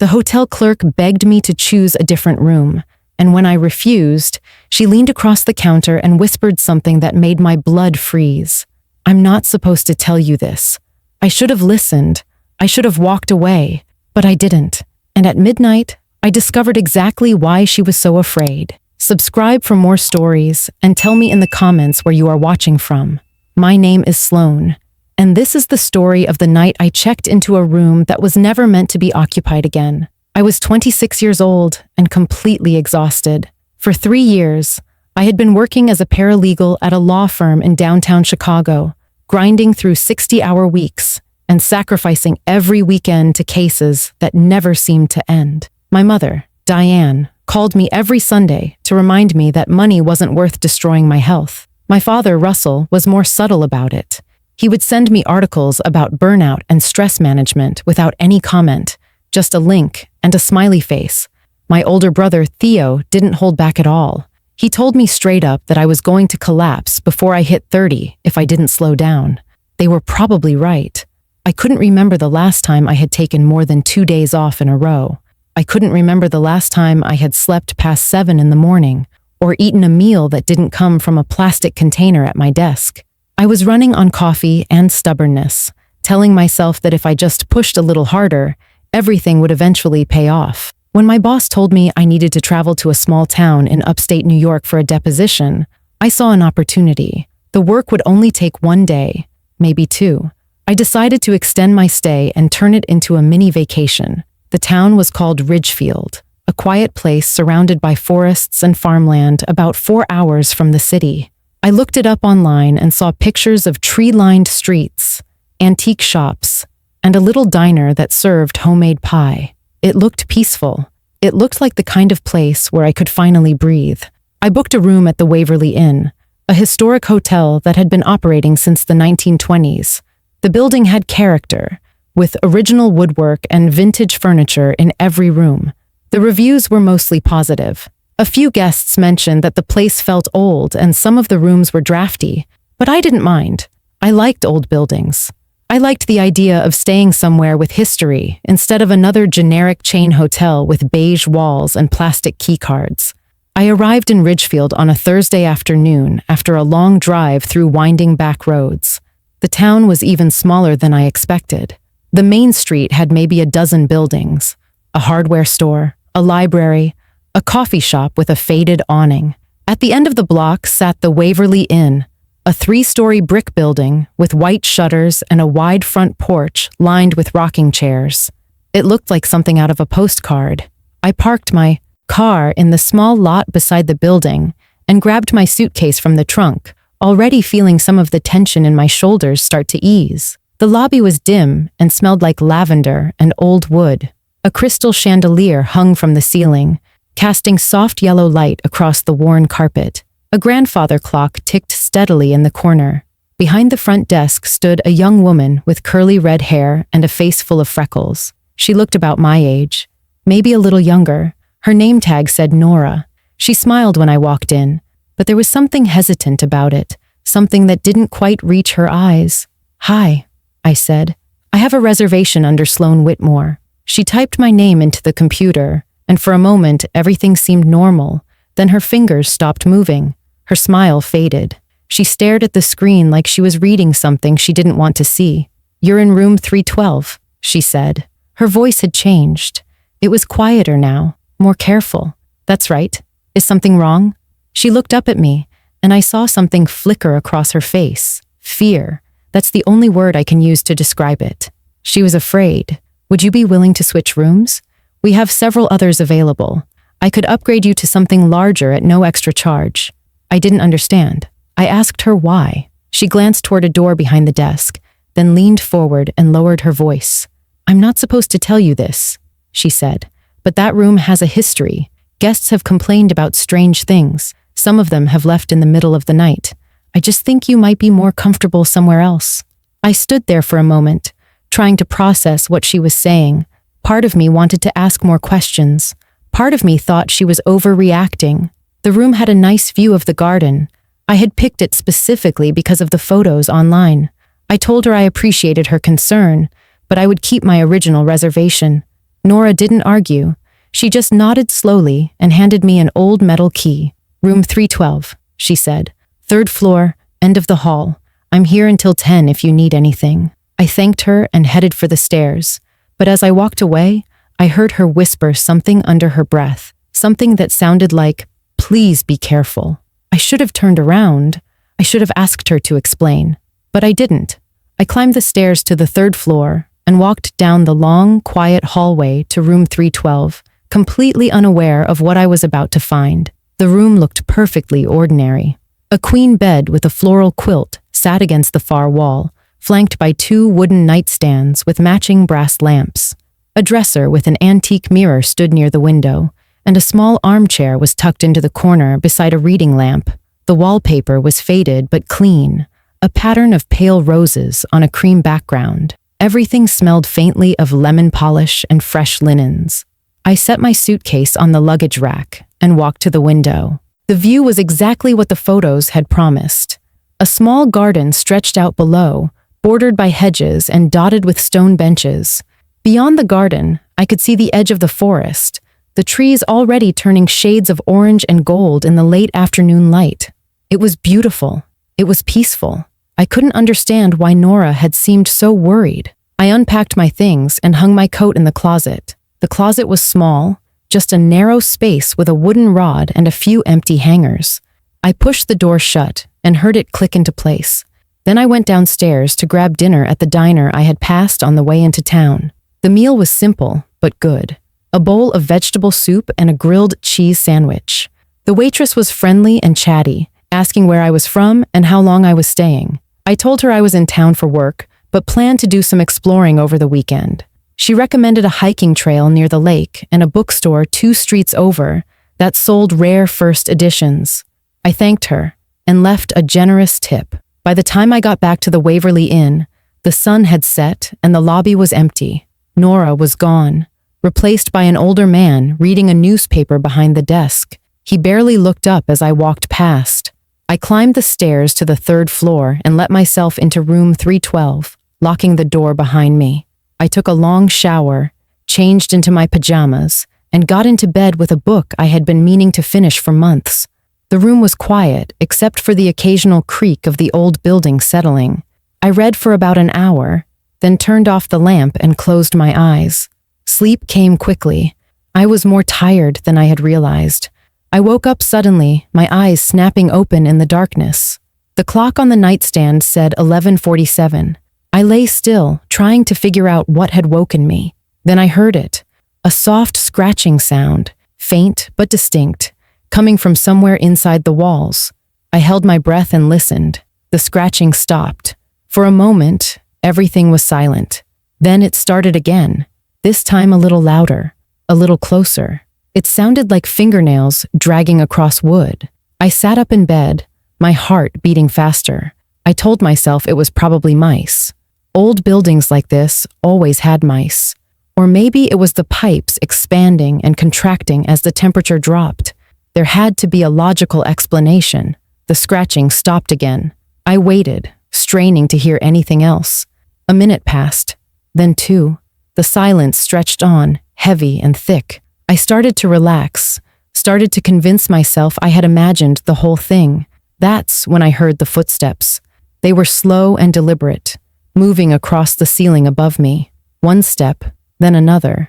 The hotel clerk begged me to choose a different room, and when I refused, she leaned across the counter and whispered something that made my blood freeze. "I'm not supposed to tell you this. I should have listened. I should have walked away, but I didn't. And at midnight, I discovered exactly why she was so afraid." Subscribe for more stories and tell me in the comments where you are watching from. My name is Sloan, and this is the story of the night I checked into a room that was never meant to be occupied again. I was 26 years old and completely exhausted. For 3 years, I had been working as a paralegal at a law firm in downtown Chicago, grinding through 60-hour weeks and sacrificing every weekend to cases that never seemed to end. My mother, Diane, called me every Sunday to remind me that money wasn't worth destroying my health. My father, Russell, was more subtle about it. He would send me articles about burnout and stress management without any comment, just a link and a smiley face. My older brother, Theo, didn't hold back at all. He told me straight up that I was going to collapse before I hit 30 if I didn't slow down. They were probably right. I couldn't remember the last time I had taken more than 2 days off in a row. I couldn't remember the last time I had slept past 7 in the morning or eaten a meal that didn't come from a plastic container at my desk. I was running on coffee and stubbornness, telling myself that if I just pushed a little harder, everything would eventually pay off. When my boss told me I needed to travel to a small town in upstate New York for a deposition, I saw an opportunity. The work would only take 1 day, maybe 2. I decided to extend my stay and turn it into a mini vacation. The town was called Ridgefield, a quiet place surrounded by forests and farmland about 4 hours from the city. I looked it up online and saw pictures of tree-lined streets, antique shops, and a little diner that served homemade pie. It looked peaceful. It looked like the kind of place where I could finally breathe. I booked a room at the Waverly Inn, a historic hotel that had been operating since the 1920s. The building had character, with original woodwork and vintage furniture in every room. The reviews were mostly positive. A few guests mentioned that the place felt old and some of the rooms were drafty, but I didn't mind. I liked old buildings. I liked the idea of staying somewhere with history instead of another generic chain hotel with beige walls and plastic keycards. I arrived in Ridgefield on a Thursday afternoon after a long drive through winding back roads. The town was even smaller than I expected. The main street had maybe a dozen buildings, a hardware store, a library, a coffee shop with a faded awning. At the end of the block sat the Waverly Inn, a 3-story brick building with white shutters and a wide front porch lined with rocking chairs. It looked like something out of a postcard. I parked my car in the small lot beside the building and grabbed my suitcase from the trunk, already feeling some of the tension in my shoulders start to ease. The lobby was dim and smelled like lavender and old wood. A crystal chandelier hung from the ceiling, casting soft yellow light across the worn carpet. A grandfather clock ticked steadily in the corner. Behind the front desk stood a young woman with curly red hair and a face full of freckles. She looked about my age, maybe a little younger. Her name tag said Nora. She smiled when I walked in, but there was something hesitant about it, something that didn't quite reach her eyes. "Hi," I said. "I have a reservation under Sloan Whitmore." She typed my name into the computer, and for a moment everything seemed normal. Then her fingers stopped moving. Her smile faded. She stared at the screen like she was reading something she didn't want to see. "You're in room 312, she said. Her voice had changed. It was quieter now, more careful. "That's right. Is something wrong?" She looked up at me, and I saw something flicker across her face. Fear. That's the only word I can use to describe it. She was afraid. "Would you be willing to switch rooms? We have several others available. I could upgrade you to something larger at no extra charge." I didn't understand. I asked her why. She glanced toward a door behind the desk, then leaned forward and lowered her voice. "I'm not supposed to tell you this," she said, "but that room has a history. Guests have complained about strange things. Some of them have left in the middle of the night. I just think you might be more comfortable somewhere else." I stood there for a moment, trying to process what she was saying. Part of me wanted to ask more questions. Part of me thought she was overreacting. The room had a nice view of the garden. I had picked it specifically because of the photos online. I told her I appreciated her concern, but I would keep my original reservation. Nora didn't argue. She just nodded slowly and handed me an old metal key. Room 312, she said. 3rd floor, end of the hall. I'm here until 10 if you need anything. I thanked her and headed for the stairs. But as I walked away, I heard her whisper something under her breath, something that sounded like, "Please be careful." I should have turned around. I should have asked her to explain. But I didn't. I climbed the stairs to the 3rd floor and walked down the long, quiet hallway to room 312, completely unaware of what I was about to find. The room looked perfectly ordinary. A queen bed with a floral quilt sat against the far wall, flanked by 2 wooden nightstands with matching brass lamps. A dresser with an antique mirror stood near the window, and a small armchair was tucked into the corner beside a reading lamp. The wallpaper was faded but clean, a pattern of pale roses on a cream background. Everything smelled faintly of lemon polish and fresh linens. I set my suitcase on the luggage rack and walked to the window. The view was exactly what the photos had promised. A small garden stretched out below, bordered by hedges and dotted with stone benches. Beyond the garden, I could see the edge of the forest, the trees already turning shades of orange and gold in the late afternoon light. It was beautiful. It was peaceful. I couldn't understand why Nora had seemed so worried. I unpacked my things and hung my coat in the closet. The closet was small, just a narrow space with a wooden rod and a few empty hangers. I pushed the door shut and heard it click into place. Then I went downstairs to grab dinner at the diner I had passed on the way into town. The meal was simple, but good. A bowl of vegetable soup and a grilled cheese sandwich. The waitress was friendly and chatty, asking where I was from and how long I was staying. I told her I was in town for work, but planned to do some exploring over the weekend. She recommended a hiking trail near the lake and a bookstore 2 streets over that sold rare first editions. I thanked her and left a generous tip. By the time I got back to the Waverly Inn, the sun had set and the lobby was empty. Nora was gone, replaced by an older man reading a newspaper behind the desk. He barely looked up as I walked past. I climbed the stairs to the 3rd floor and let myself into room 312, locking the door behind me. I took a long shower, changed into my pajamas, and got into bed with a book I had been meaning to finish for months. The room was quiet, except for the occasional creak of the old building settling. I read for about an hour, then turned off the lamp and closed my eyes. Sleep came quickly. I was more tired than I had realized. I woke up suddenly, my eyes snapping open in the darkness. The clock on the nightstand said 11:47. I lay still, trying to figure out what had woken me. Then I heard it. A soft scratching sound, faint but distinct, coming from somewhere inside the walls. I held my breath and listened. The scratching stopped. For a moment, everything was silent. Then it started again, this time a little louder, a little closer. It sounded like fingernails dragging across wood. I sat up in bed, my heart beating faster. I told myself it was probably mice. Old buildings like this always had mice. Or maybe it was the pipes expanding and contracting as the temperature dropped. There had to be a logical explanation. The scratching stopped again. I waited, straining to hear anything else. A minute passed, then 2. The silence stretched on, heavy and thick. I started to relax, started to convince myself I had imagined the whole thing. That's when I heard the footsteps. They were slow and deliberate, moving across the ceiling above me. One step, then another,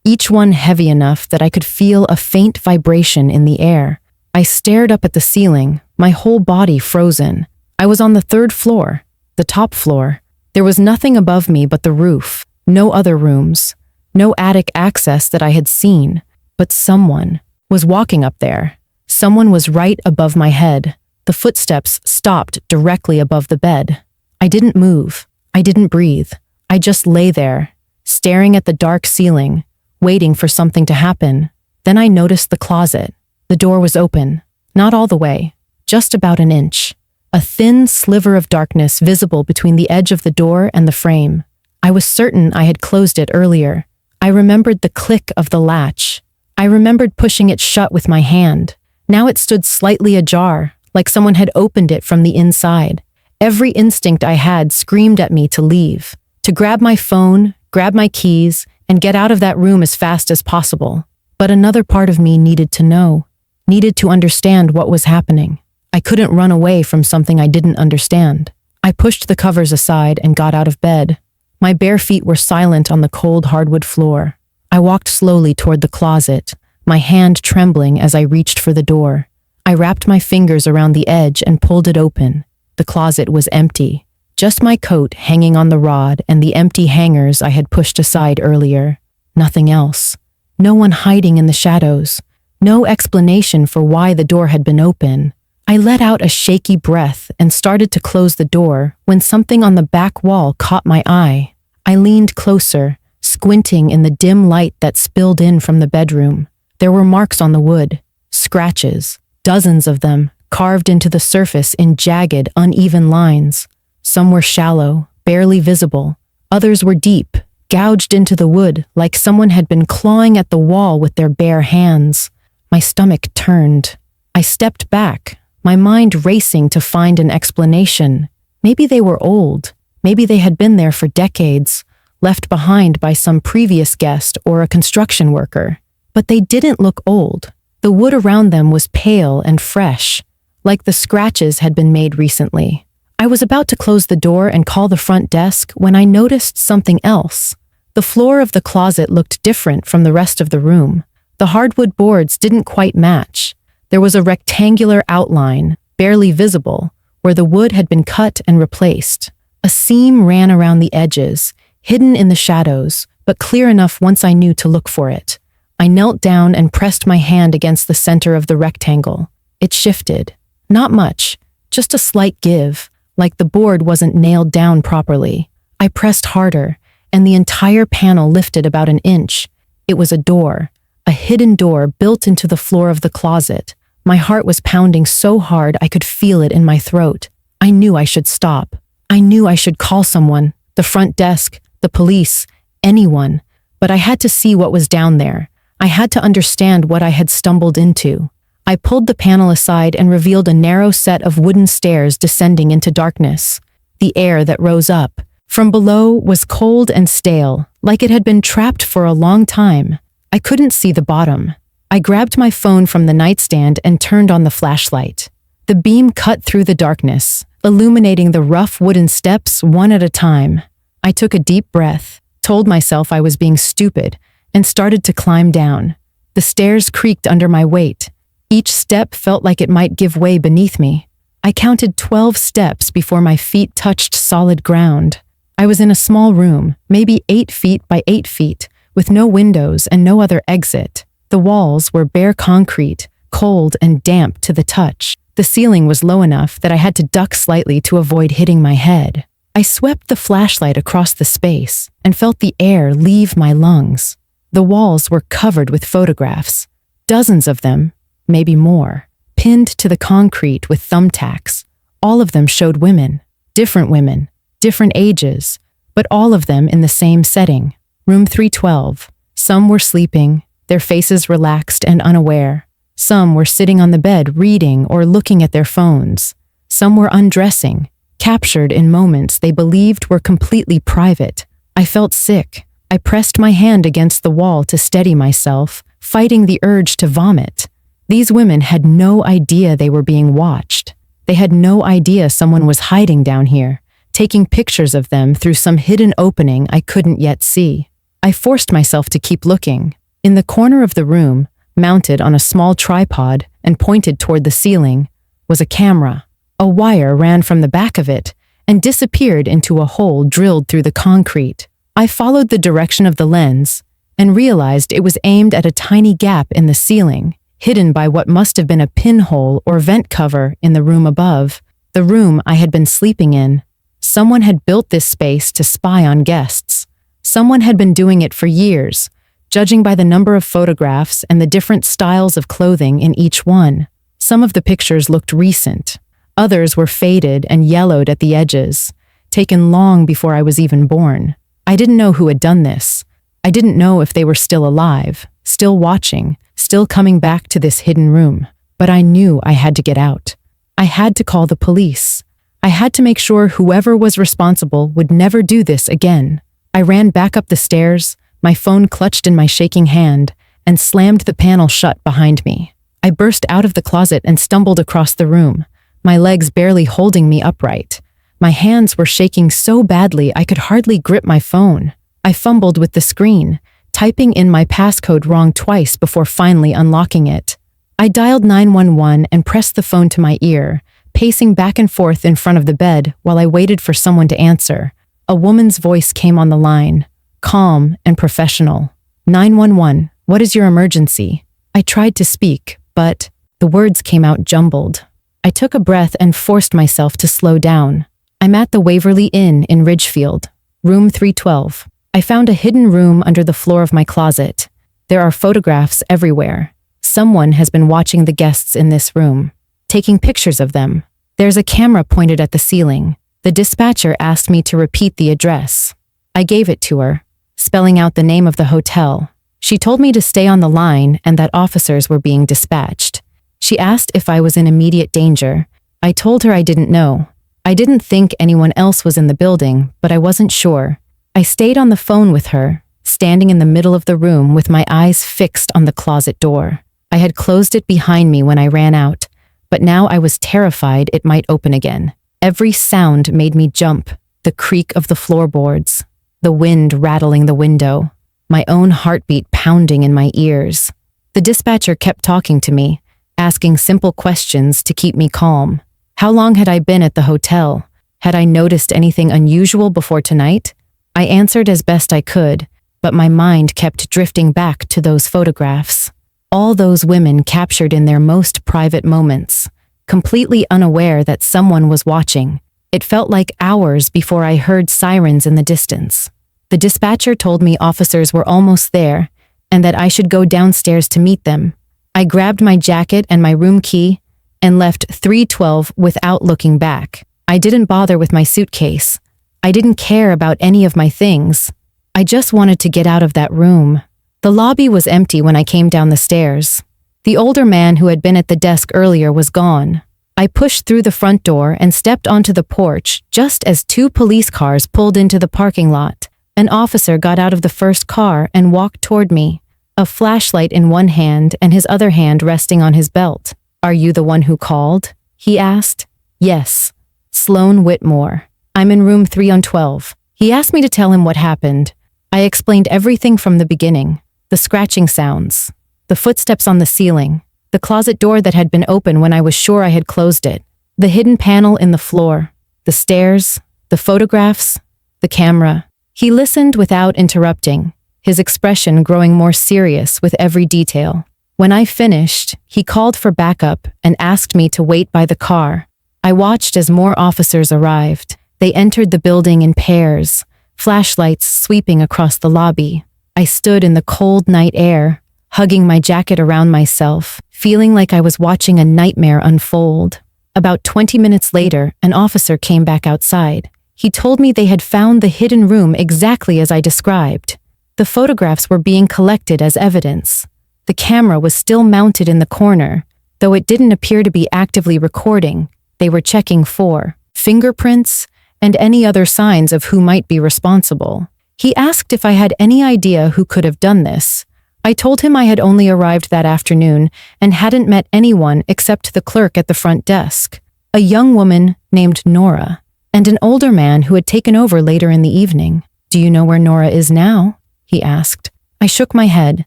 each one heavy enough that I could feel a faint vibration in the air. I stared up at the ceiling, my whole body frozen. I was on the 3rd floor, the top floor. There was nothing above me but the roof, no other rooms, no attic access that I had seen, but someone was walking up there. Someone was right above my head. The footsteps stopped directly above the bed. I didn't move. I didn't breathe. I just lay there, staring at the dark ceiling, waiting for something to happen. Then I noticed the closet. The door was open, not all the way, just about an inch. A thin sliver of darkness visible between the edge of the door and the frame. I was certain I had closed it earlier. I remembered the click of the latch. I remembered pushing it shut with my hand. Now it stood slightly ajar, like someone had opened it from the inside. Every instinct I had screamed at me to leave, to grab my phone, grab my keys, and get out of that room as fast as possible. But another part of me needed to know, needed to understand what was happening. I couldn't run away from something I didn't understand. I pushed the covers aside and got out of bed. My bare feet were silent on the cold hardwood floor. I walked slowly toward the closet, my hand trembling as I reached for the door. I wrapped my fingers around the edge and pulled it open. The closet was empty. Just my coat hanging on the rod and the empty hangers I had pushed aside earlier. Nothing else. No one hiding in the shadows. No explanation for why the door had been open. I let out a shaky breath and started to close the door when something on the back wall caught my eye. I leaned closer, squinting in the dim light that spilled in from the bedroom. There were marks on the wood, scratches, dozens of them, carved into the surface in jagged, uneven lines. Some were shallow, barely visible. Others were deep, gouged into the wood like someone had been clawing at the wall with their bare hands. My stomach turned. I stepped back, my mind racing to find an explanation. Maybe they were old. Maybe they had been there for decades, left behind by some previous guest or a construction worker. But they didn't look old. The wood around them was pale and fresh, like the scratches had been made recently. I was about to close the door and call the front desk when I noticed something else. The floor of the closet looked different from the rest of the room. The hardwood boards didn't quite match. There was a rectangular outline, barely visible, where the wood had been cut and replaced. A seam ran around the edges, hidden in the shadows, but clear enough once I knew to look for it. I knelt down and pressed my hand against the center of the rectangle. It shifted. Not much, just a slight give, like the board wasn't nailed down properly. I pressed harder, and the entire panel lifted about an inch. It was a door, a hidden door built into the floor of the closet. My heart was pounding so hard I could feel it in my throat. I knew I should stop. I knew I should call someone, the front desk, the police, anyone. But I had to see what was down there. I had to understand what I had stumbled into. I pulled the panel aside and revealed a narrow set of wooden stairs descending into darkness. The air that rose up from below was cold and stale, like it had been trapped for a long time. I couldn't see the bottom. I grabbed my phone from the nightstand and turned on the flashlight. The beam cut through the darkness, illuminating the rough wooden steps one at a time. I took a deep breath, told myself I was being stupid, and started to climb down. The stairs creaked under my weight. Each step felt like it might give way beneath me. I counted 12 steps before my feet touched solid ground. I was in a small room, maybe 8 feet by 8 feet, with no windows and no other exit. The walls were bare concrete, cold and damp to the touch. The ceiling was low enough that I had to duck slightly to avoid hitting my head. I swept the flashlight across the space and felt the air leave my lungs. The walls were covered with photographs, dozens of them, maybe more, pinned to the concrete with thumbtacks. All of them showed women, different ages, but all of them in the same setting. Room 312. Some were sleeping, their faces relaxed and unaware. Some were sitting on the bed reading or looking at their phones. Some were undressing, captured in moments they believed were completely private. I felt sick. I pressed my hand against the wall to steady myself, fighting the urge to vomit. These women had no idea they were being watched. They had no idea someone was hiding down here, taking pictures of them through some hidden opening I couldn't yet see. I forced myself to keep looking. In the corner of the room, mounted on a small tripod and pointed toward the ceiling, was a camera. A wire ran from the back of it and disappeared into a hole drilled through the concrete. I followed the direction of the lens and realized it was aimed at a tiny gap in the ceiling, hidden by what must have been a pinhole or vent cover in the room above, the room I had been sleeping in. Someone had built this space to spy on guests. Someone had been doing it for years, judging by the number of photographs and the different styles of clothing in each one. Some of the pictures looked recent. Others were faded and yellowed at the edges, taken long before I was even born. I didn't know who had done this. I didn't know if they were still alive, still watching, still coming back to this hidden room. But I knew I had to get out. I had to call the police. I had to make sure whoever was responsible would never do this again. I ran back up the stairs, my phone clutched in my shaking hand, and slammed the panel shut behind me. I burst out of the closet and stumbled across the room, my legs barely holding me upright. My hands were shaking so badly I could hardly grip my phone. I fumbled with the screen, typing in my passcode wrong twice before finally unlocking it. I dialed 911 and pressed the phone to my ear, pacing back and forth in front of the bed while I waited for someone to answer. A woman's voice came on the line, calm and professional. 911, what is your emergency? I tried to speak, but the words came out jumbled. I took a breath and forced myself to slow down. I'm at the Waverly Inn in Ridgefield, room 312. I found a hidden room under the floor of my closet. There are photographs everywhere. Someone has been watching the guests in this room, taking pictures of them. There's a camera pointed at the ceiling. The dispatcher asked me to repeat the address. I gave it to her, spelling out the name of the hotel. She told me to stay on the line and that officers were being dispatched. She asked if I was in immediate danger. I told her I didn't know. I didn't think anyone else was in the building, but I wasn't sure. I stayed on the phone with her, standing in the middle of the room with my eyes fixed on the closet door. I had closed it behind me when I ran out, but now I was terrified it might open again. Every sound made me jump, the creak of the floorboards, the wind rattling the window, my own heartbeat pounding in my ears. The dispatcher kept talking to me, asking simple questions to keep me calm. How long had I been at the hotel? Had I noticed anything unusual before tonight? I answered as best I could, but my mind kept drifting back to those photographs. All those women captured in their most private moments, completely unaware that someone was watching. It felt like hours before I heard sirens in the distance. The dispatcher told me officers were almost there and that I should go downstairs to meet them. I grabbed my jacket and my room key and left 312 without looking back. I didn't bother with my suitcase. I didn't care about any of my things. I just wanted to get out of that room. The lobby was empty when I came down the stairs. The older man who had been at the desk earlier was gone. I pushed through the front door and stepped onto the porch just as 2 police cars pulled into the parking lot. An officer got out of the first car and walked toward me, a flashlight in one hand and his other hand resting on his belt. "Are you the one who called?" he asked. "Yes. Sloan Whitmore. I'm in room 312. He asked me to tell him what happened. I explained everything from the beginning. The scratching sounds, the footsteps on the ceiling, the closet door that had been open when I was sure I had closed it, the hidden panel in the floor, the stairs, the photographs, the camera. He listened without interrupting, his expression growing more serious with every detail. When I finished, he called for backup and asked me to wait by the car. I watched as more officers arrived. They entered the building in pairs, flashlights sweeping across the lobby. I stood in the cold night air, hugging my jacket around myself, feeling like I was watching a nightmare unfold. About 20 minutes later, an officer came back outside. He told me they had found the hidden room exactly as I described. The photographs were being collected as evidence. The camera was still mounted in the corner, though it didn't appear to be actively recording. They were checking for fingerprints and any other signs of who might be responsible. He asked if I had any idea who could have done this. I told him I had only arrived that afternoon and hadn't met anyone except the clerk at the front desk, a young woman named Nora, and an older man who had taken over later in the evening. "Do you know where Nora is now?" he asked. I shook my head.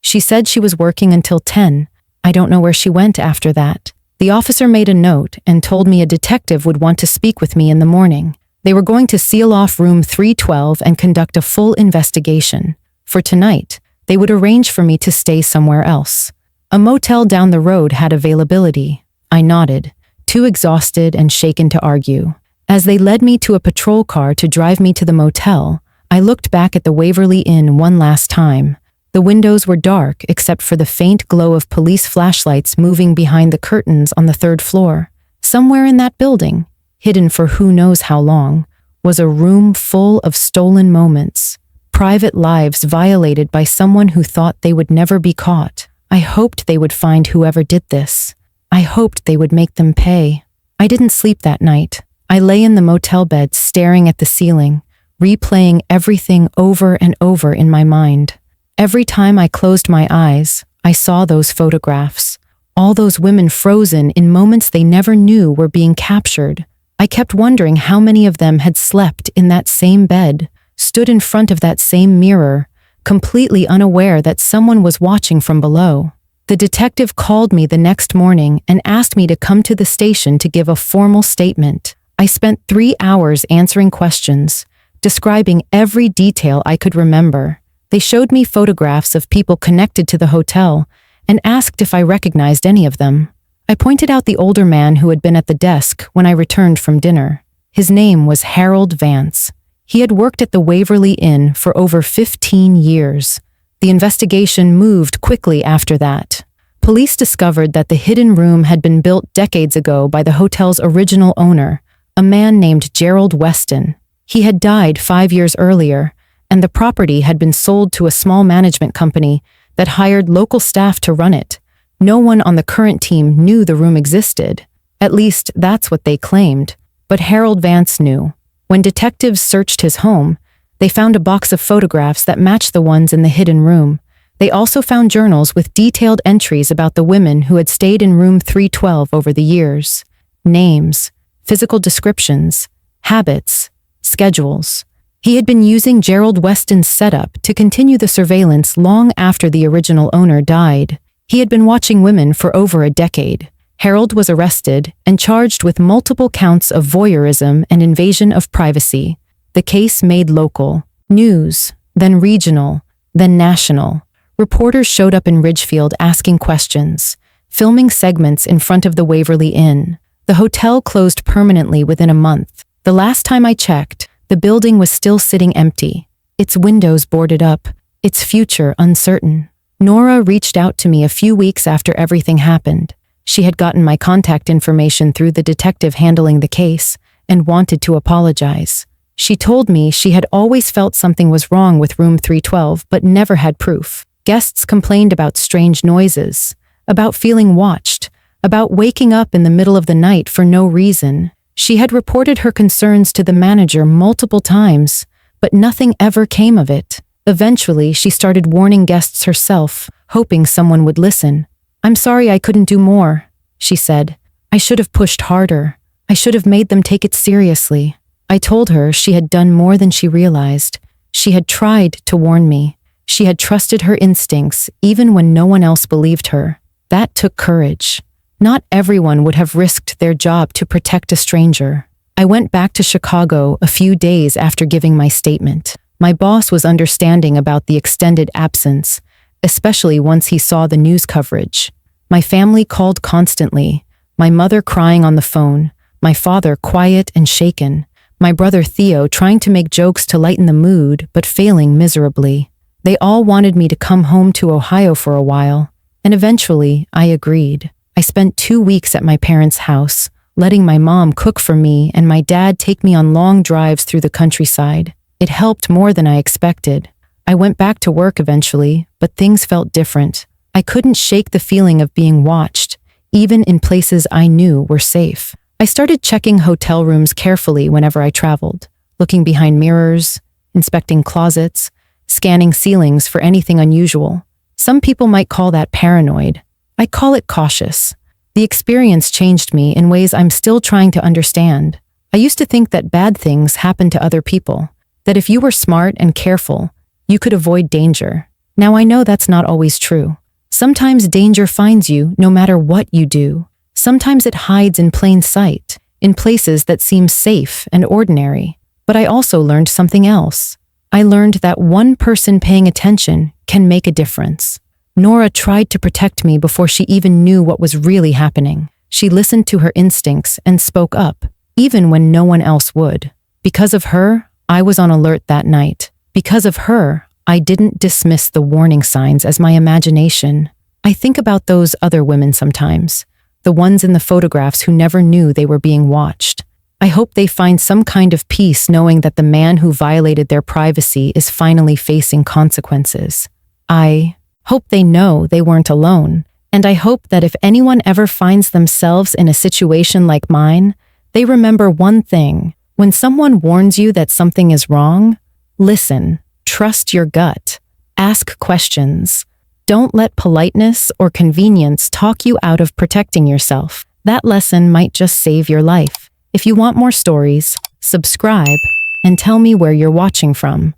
She said she was working until 10. I don't know where she went after that. The officer made a note and told me a detective would want to speak with me in the morning. They were going to seal off room 312 and conduct a full investigation. For tonight, they would arrange for me to stay somewhere else. A motel down the road had availability. I nodded, too exhausted and shaken to argue. As they led me to a patrol car to drive me to the motel, I looked back at the Waverly Inn one last time. The windows were dark except for the faint glow of police flashlights moving behind the curtains on the 3rd floor. Somewhere in that building, hidden for who knows how long, was a room full of stolen moments, private lives violated by someone who thought they would never be caught. I hoped they would find whoever did this. I hoped they would make them pay. I didn't sleep that night. I lay in the motel bed staring at the ceiling, replaying everything over and over in my mind. Every time I closed my eyes, I saw those photographs. All those women frozen in moments they never knew were being captured. I kept wondering how many of them had slept in that same bed, stood in front of that same mirror, completely unaware that someone was watching from below. The detective called me the next morning and asked me to come to the station to give a formal statement. I spent 3 hours answering questions, describing every detail I could remember. They showed me photographs of people connected to the hotel and asked if I recognized any of them. I pointed out the older man who had been at the desk when I returned from dinner. His name was Harold Vance. He had worked at the Waverly Inn for over 15 years. The investigation moved quickly after that. Police discovered that the hidden room had been built decades ago by the hotel's original owner, a man named Gerald Weston. He had died 5 years earlier, and the property had been sold to a small management company that hired local staff to run it. No one on the current team knew the room existed. At least, that's what they claimed. But Harold Vance knew. When detectives searched his home, they found a box of photographs that matched the ones in the hidden room. They also found journals with detailed entries about the women who had stayed in room 312 over the years. Names, physical descriptions, habits, schedules. He had been using Gerald Weston's setup to continue the surveillance long after the original owner died. He had been watching women for over a decade. Harold was arrested and charged with multiple counts of voyeurism and invasion of privacy. The case made local news, then regional, then national. Reporters showed up in Ridgefield asking questions, filming segments in front of the Waverly Inn. The hotel closed permanently within a month. The last time I checked, the building was still sitting empty, its windows boarded up, its future uncertain. Nora reached out to me a few weeks after everything happened. She had gotten my contact information through the detective handling the case and wanted to apologize. She told me she had always felt something was wrong with room 312 but never had proof. Guests complained about strange noises, about feeling watched, about waking up in the middle of the night for no reason. She had reported her concerns to the manager multiple times, but nothing ever came of it. Eventually, she started warning guests herself, hoping someone would listen. "I'm sorry I couldn't do more," she said. "I should have pushed harder. I should have made them take it seriously." I told her she had done more than she realized. She had tried to warn me. She had trusted her instincts even when no one else believed her. That took courage. Not everyone would have risked their job to protect a stranger. I went back to Chicago a few days after giving my statement. My boss was understanding about the extended absence, especially once he saw the news coverage. My family called constantly, my mother crying on the phone, my father quiet and shaken, my brother Theo trying to make jokes to lighten the mood but failing miserably. They all wanted me to come home to Ohio for a while, and eventually I agreed. I spent 2 weeks at my parents' house, letting my mom cook for me and my dad take me on long drives through the countryside. It helped more than I expected. I went back to work eventually, but things felt different. I couldn't shake the feeling of being watched, even in places I knew were safe. I started checking hotel rooms carefully whenever I traveled, looking behind mirrors, inspecting closets, scanning ceilings for anything unusual. Some people might call that paranoid. I call it cautious. The experience changed me in ways I'm still trying to understand. I used to think that bad things happened to other people, that if you were smart and careful, you could avoid danger. Now I know that's not always true. Sometimes danger finds you no matter what you do. Sometimes it hides in plain sight, in places that seem safe and ordinary. But I also learned something else. I learned that one person paying attention can make a difference. Nora tried to protect me before she even knew what was really happening. She listened to her instincts and spoke up, even when no one else would. Because of her, I was on alert that night. Because of her, I didn't dismiss the warning signs as my imagination. I think about those other women sometimes, the ones in the photographs who never knew they were being watched. I hope they find some kind of peace knowing that the man who violated their privacy is finally facing consequences. I hope they know they weren't alone, and I hope that if anyone ever finds themselves in a situation like mine, they remember one thing: When someone warns you that something is wrong, listen, trust your gut, ask questions. Don't let politeness or convenience talk you out of protecting yourself. That lesson might just save your life. If you want more stories, subscribe and tell me where you're watching from.